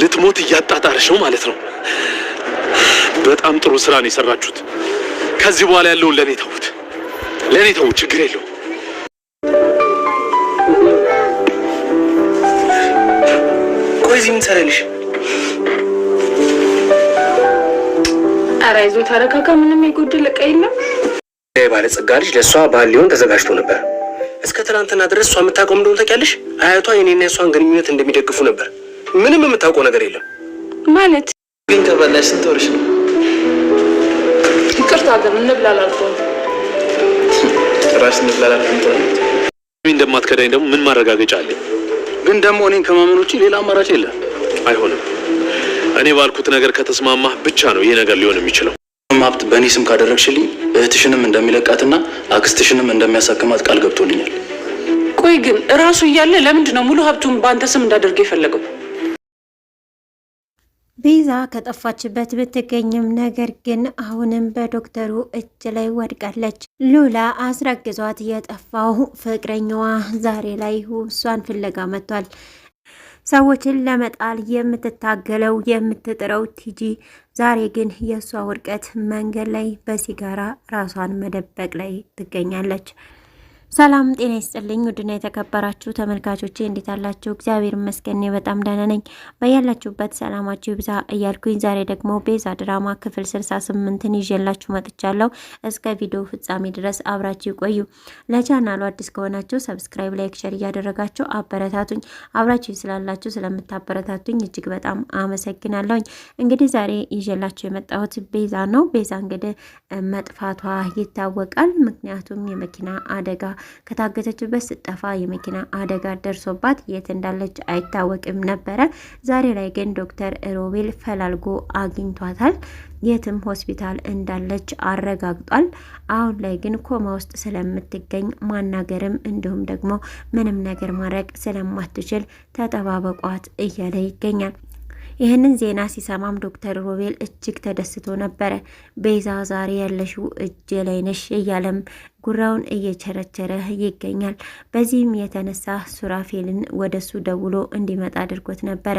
ልትሞት እያጣጣረሽ ነው ማለት ነው። በጣም ጥሩ ስራ ነው የሰራችሁት። ከዚህ በኋላ ያለውን ለኔ ተውት፣ ችግር የለውም። ቆይ እዚህ ምን ትሰሪያለሽ? ኧረ አይዞህ ተረጋጋ። ምንም የጎደለ ዕቃ የለም። ባለጸጋ ልጅ ለእሷ ባል ሊሆን ተዘጋጅቶ ነበር። እስከ ትናንትና ድረስ እሷ የምታውቀው እንደሆነ ታውቂያለሽ? አያቷ የኔና የእሷን ግንኙነት እንደሚደግፉ ነበር። ምንም የምታውቀው ነገር የለም ማለት። ግን ከበላሽ ስንት ወርሽ ነው? ይቅርታ ግን እንብላላልኩህ። ራስ እንብላላልኩህ። እንደማትከዳኝ ደግሞ ምን ማረጋገጫ አለ? ግን ደግሞ እኔን ከማመን ውጪ ሌላ አማራጭ የለም። አይሆንም። እኔ ባልኩት ነገር ከተስማማህ ብቻ ነው ይሄ ነገር ሊሆን የሚችለው። ሀብት በእኔ ስም ካደረግሽልኝ እህትሽንም እንደሚለቃትና አክስትሽንም እንደሚያሳክማት ቃል ገብቶልኛል። ቆይ ግን እራሱ እያለ ለምንድን ነው ሙሉ ሀብቱን በአንተ ስም እንዳደርገው የፈለገው? ቤዛ ከጠፋችበት ብትገኝም ነገር ግን አሁንም በዶክተሩ እጅ ላይ ወድቃለች። ሉላ አስረግዟት የጠፋው ፍቅረኛዋ ዛሬ ላይ እሷን ፍለጋ መጥቷል። ሰዎችን ለመጣል የምትታገለው የምትጥረው ቲጂ ዛሬ ግን የእሷ ውድቀት መንገድ ላይ በሲጋራ ራሷን መደበቅ ላይ ትገኛለች። ሰላም ጤና ይስጥልኝ ውድና የተከበራችሁ ተመልካቾቼ እንዴት አላችሁ? እግዚአብሔር ይመስገን በጣም ደህና ነኝ። በያላችሁበት ሰላማችሁ ይብዛ እያልኩኝ ዛሬ ደግሞ ቤዛ ድራማ ክፍል 68ን ይዤላችሁ መጥቻለሁ። እስከ ቪዲዮ ፍጻሜ ድረስ አብራችሁ ቆዩ። ለቻናሉ አዲስ ከሆናችሁ ሰብስክራይብ፣ ላይክ፣ ሸር እያደረጋችሁ አበረታቱኝ። አብራችሁ ስላላችሁ ስለምታበረታቱኝ እጅግ በጣም አመሰግናለሁኝ። እንግዲህ ዛሬ ይዤላችሁ የመጣሁት ቤዛ ነው። ቤዛ እንግዲህ መጥፋቷ ይታወቃል። ምክንያቱም የመኪና አደጋ ከታገተችበት ስጠፋ የመኪና አደጋ ደርሶባት የት እንዳለች አይታወቅም ነበረ። ዛሬ ላይ ግን ዶክተር ሮቤል ፈላልጎ አግኝቷታል። የትም ሆስፒታል እንዳለች አረጋግጧል። አሁን ላይ ግን ኮማ ውስጥ ስለምትገኝ ማናገርም እንዲሁም ደግሞ ምንም ነገር ማድረግ ስለማትችል ተጠባበቋት እያለ ይገኛል። ይህንን ዜና ሲሰማም ዶክተር ሮቤል እጅግ ተደስቶ ነበረ። ቤዛ ዛሬ ያለሽው እጅ ላይ ነሽ እያለም ጉራውን እየቸረቸረ ይገኛል። በዚህም የተነሳ ሱራፌልን ወደሱ ደውሎ እንዲመጣ አድርጎት ነበረ።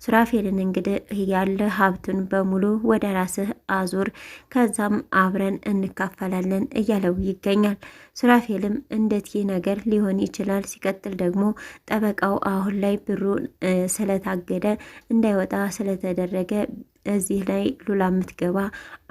ሱራፌልን እንግዲህ ያለ ሀብቱን በሙሉ ወደ ራስህ አዙር፣ ከዛም አብረን እንካፈላለን እያለው ይገኛል። ሱራፌልም እንዴት ይህ ነገር ሊሆን ይችላል? ሲቀጥል ደግሞ ጠበቃው አሁን ላይ ብሩ ስለታገደ እንዳይወጣ ስለተደረገ እዚህ ላይ ሉላ የምትገባ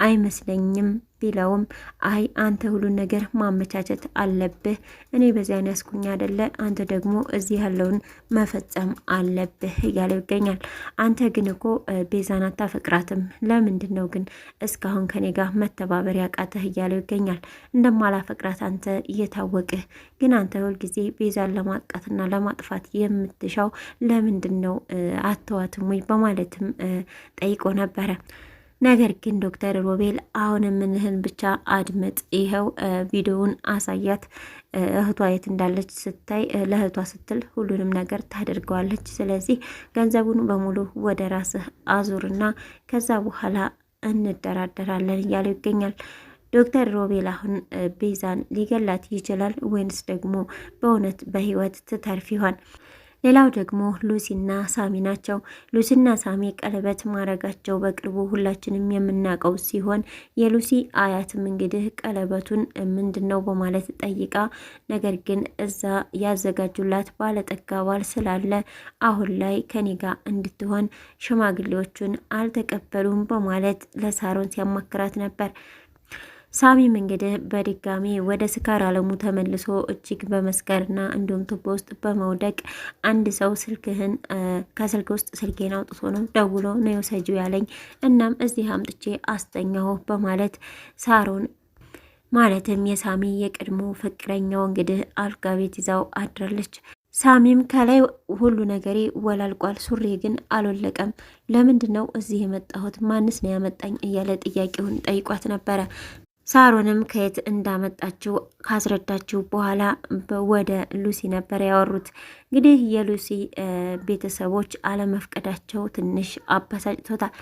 አይመስለኝም ቢለውም አይ አንተ ሁሉን ነገር ማመቻቸት አለብህ፣ እኔ በዚያን ያስኩኝ አይደለ፣ አንተ ደግሞ እዚህ ያለውን መፈጸም አለብህ እያለው ይገኛል። አንተ ግን እኮ ቤዛን አታፈቅራትም፣ ለምንድን ነው ግን እስካሁን ከኔ ጋር መተባበር ያቃተህ እያለው ይገኛል። እንደማላፈቅራት አንተ እየታወቅህ ግን አንተ ሁልጊዜ ቤዛን ለማጥቃትና ለማጥፋት የምትሻው ለምንድን ነው አተዋትም ወይ በማለትም ጠይቆ ነበረ። ነገር ግን ዶክተር ሮቤል አሁን ምንህን ብቻ አድምጥ፣ ይኸው ቪዲዮውን አሳያት፣ እህቷ የት እንዳለች ስታይ ለእህቷ ስትል ሁሉንም ነገር ታደርገዋለች። ስለዚህ ገንዘቡን በሙሉ ወደ ራስህ አዙርና ከዛ በኋላ እንደራደራለን እያለው ይገኛል። ዶክተር ሮቤል አሁን ቤዛን ሊገላት ይችላል ወይንስ ደግሞ በእውነት በህይወት ትተርፍ ይሆን? ሌላው ደግሞ ሉሲና ሳሚ ናቸው። ሉሲና ሳሚ ቀለበት ማድረጋቸው በቅርቡ ሁላችንም የምናውቀው ሲሆን የሉሲ አያትም እንግዲህ ቀለበቱን ምንድነው በማለት ጠይቃ፣ ነገር ግን እዛ ያዘጋጁላት ባለጠጋ ባል ስላለ አሁን ላይ ከኔ ጋር እንድትሆን ሽማግሌዎቹን አልተቀበሉም በማለት ለሳሮን ሲያማክራት ነበር። ሳሚም እንግዲህ በድጋሚ ወደ ስካር አለሙ ተመልሶ እጅግ በመስከርና እንዲሁም ቱቦ ውስጥ በመውደቅ አንድ ሰው ስልክህን ከስልክ ውስጥ ስልኬን አውጥቶ ነው ደውሎ ነው የወሰጂው ያለኝ፣ እናም እዚህ አምጥቼ አስተኛው በማለት ሳሮን ማለትም የሳሚ የቅድሞ ፍቅረኛው እንግዲህ አልጋ ቤት ይዛው አድራለች። ሳሚም ከላይ ሁሉ ነገሬ ወላልቋል፣ ሱሪ ግን አልወለቀም፣ ለምንድን ነው እዚህ የመጣሁት? ማንስ ነው ያመጣኝ? እያለ ጥያቄውን ጠይቋት ነበረ። ሳሮንም ከየት እንዳመጣችው ካስረዳችው በኋላ ወደ ሉሲ ነበር ያወሩት። እንግዲህ የሉሲ ቤተሰቦች አለመፍቀዳቸው ትንሽ አበሳጭቶታል።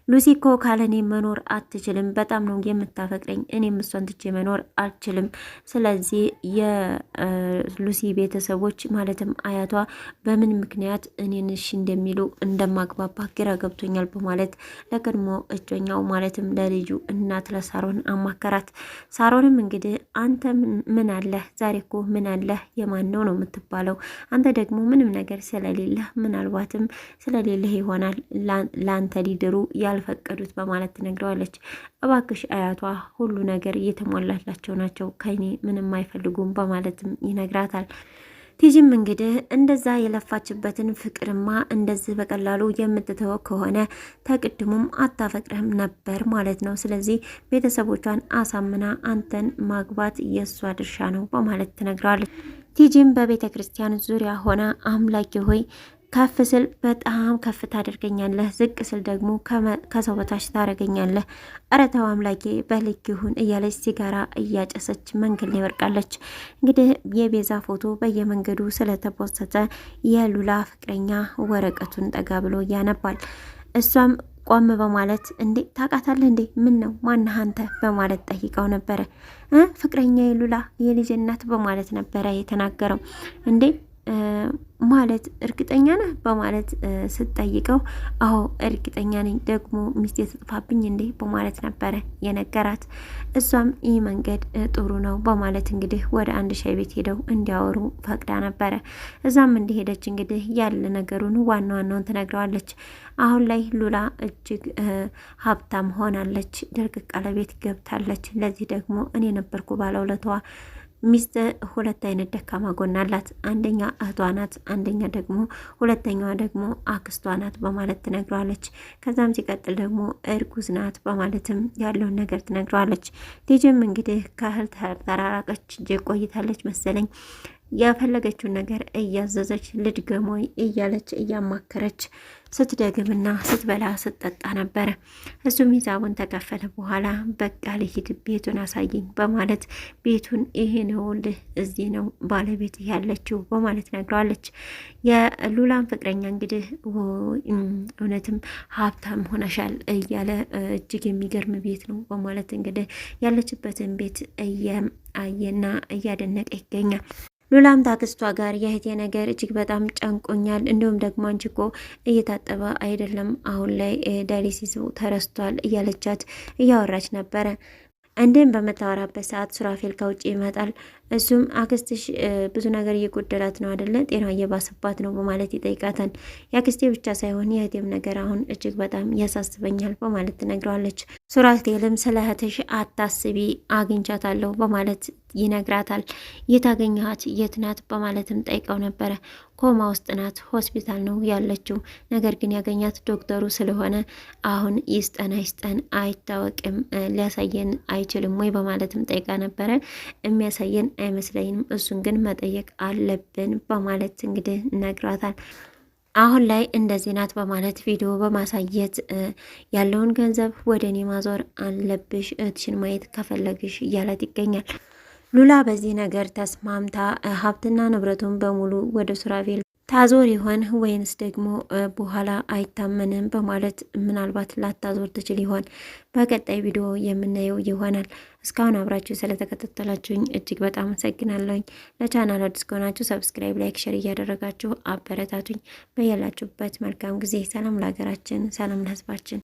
ሉሲ እኮ ካለኔ መኖር አትችልም። በጣም ነው የምታፈቅረኝ። እኔም እሷን ትቼ መኖር አልችልም። ስለዚህ የሉሲ ቤተሰቦች ማለትም አያቷ በምን ምክንያት እኔን እሺ እንደሚሉ እንደማግባባ ግራ ገብቶኛል በማለት ለቀድሞ እጮኛው ማለትም ለልጁ እናት ለሳሮን አማከራት። ሳሮንም እንግዲህ አንተ ምን አለህ ዛሬ እኮ ምን አለህ የማን ነው የምትባለው? አንተ ደግሞ ምንም ነገር ስለሌለህ ምናልባትም ስለሌለህ ይሆናል ለአንተ ሊድሩ ያልፈቀዱት በማለት ትነግረዋለች። እባክሽ አያቷ ሁሉ ነገር እየተሟላላቸው ናቸው፣ ከኔ ምንም አይፈልጉም በማለትም ይነግራታል። ቲጂም እንግዲህ እንደዛ የለፋችበትን ፍቅርማ እንደዚህ በቀላሉ የምትተወው ከሆነ ተቅድሙም አታፈቅረህም ነበር ማለት ነው። ስለዚህ ቤተሰቦቿን አሳምና አንተን ማግባት የእሷ ድርሻ ነው በማለት ትነግረዋለች። ቲጂም በቤተ ክርስቲያን ዙሪያ ሆነ አምላኬ ሆይ ከፍ ስል በጣም ከፍ ታደርገኛለህ፣ ዝቅ ስል ደግሞ ከሰው በታች ታደርገኛለህ። ኧረ ተው አምላኬ በልክ ይሁን እያለች ሲጋራ እያጨሰች መንገድ ላይ ወርቃለች። እንግዲህ የቤዛ ፎቶ በየመንገዱ ስለተፖሰተ የሉላ ፍቅረኛ ወረቀቱን ጠጋ ብሎ ያነባል። እሷም ቆም በማለት እንዴ ታውቃታለህ እንዴ? ምን ነው ማነህ አንተ በማለት ጠይቀው ነበረ። ፍቅረኛ የሉላ የልጅ እናት በማለት ነበረ የተናገረው። እንዴ ማለት እርግጠኛ ነህ በማለት ስትጠይቀው አዎ እርግጠኛ ነኝ፣ ደግሞ ሚስቴ ትጥፋብኝ እንዴ በማለት ነበረ የነገራት። እሷም ይህ መንገድ ጥሩ ነው በማለት እንግዲህ ወደ አንድ ሻይ ቤት ሄደው እንዲያወሩ ፈቅዳ ነበረ። እዛም እንደሄደች እንግዲህ ያለ ነገሩን ዋናውን ትነግረዋለች። አሁን ላይ ሉላ እጅግ ሀብታም ሆናለች፣ ድርቅ ቃለ ቤት ገብታለች። ለዚህ ደግሞ እኔ ነበርኩ ባለውለታዋ። ሚስት ሁለት አይነት ደካማ ጎን አላት። አንደኛ እህቷ ናት፣ አንደኛ ደግሞ ሁለተኛዋ ደግሞ አክስቷ ናት በማለት ትነግረዋለች። ከዛም ሲቀጥል ደግሞ እርጉዝ ናት በማለትም ያለውን ነገር ትነግረዋለች። ቲጂም እንግዲህ ከእህል ተራራቀች ቆይታለች መሰለኝ። ያፈለገችውን ነገር እያዘዘች ልድገሞይ እያለች እያማከረች ስትደግምና ስትበላ ስትጠጣ ነበረ። እሱም ሂሳቡን ተከፈለ በኋላ በቃ ልሂድ ቤቱን አሳየኝ በማለት ቤቱን ይሄ ነውልህ እዚህ ነው ባለቤት ያለችው በማለት ነግረዋለች። የሉላን ፍቅረኛ እንግዲህ እውነትም ሀብታም ሆነሻል እያለ እጅግ የሚገርም ቤት ነው በማለት እንግዲህ ያለችበትን ቤት እያየና እያደነቀ ይገኛል። ሉላም ታክስቷ ጋር የእህቴ ነገር እጅግ በጣም ጨንቆኛል፣ እንዲሁም ደግሞ አንቺ እኮ እየታጠበ አይደለም አሁን ላይ ዳያሊሲሱ ተረስቷል እያለቻት እያወራች ነበረ። እንዲህም በምታወራበት ሰዓት ሱራፌል ከውጭ ይመጣል። እሱም አክስትሽ ብዙ ነገር እየጎደላት ነው አይደለ? ጤና እየባሰባት ነው በማለት ይጠይቃታል። የአክስቴ ብቻ ሳይሆን የእህቴም ነገር አሁን እጅግ በጣም ያሳስበኛል በማለት ትነግረዋለች። ሱራፌልም ስለ እህትሽ አታስቢ አግኝቻታለሁ በማለት ይነግራታል። የት አገኘሃት? የት ናት? በማለትም ጠይቀው ነበረ። ኮማ ውስጥ ናት፣ ሆስፒታል ነው ያለችው። ነገር ግን ያገኛት ዶክተሩ ስለሆነ አሁን ይስጠን አይስጠን አይታወቅም፣ ሊያሳየን አይችልም ወይ በማለትም ጠይቃ ነበረ። የሚያሳየን አይመስለኝም፣ እሱን ግን መጠየቅ አለብን በማለት እንግዲህ ነግራታል። አሁን ላይ እንደዚህ ናት በማለት ቪዲዮ በማሳየት ያለውን ገንዘብ ወደ እኔ ማዞር አለብሽ፣ እህትሽን ማየት ከፈለግሽ እያላት ይገኛል። ሉላ በዚህ ነገር ተስማምታ ሀብትና ንብረቱን በሙሉ ወደ ሱራፌል ታዞር ይሆን ወይንስ ደግሞ በኋላ አይታመንም በማለት ምናልባት ላታዞር ትችል ይሆን? በቀጣይ ቪዲዮ የምናየው ይሆናል። እስካሁን አብራችሁ ስለተከታተላችሁኝ እጅግ በጣም አመሰግናለሁኝ። ለቻናል አዲስ ከሆናችሁ ሰብስክራይብ፣ ላይክ፣ ሸር እያደረጋችሁ አበረታቱኝ። በያላችሁበት መልካም ጊዜ። ሰላም ለሀገራችን፣ ሰላም ለሕዝባችን።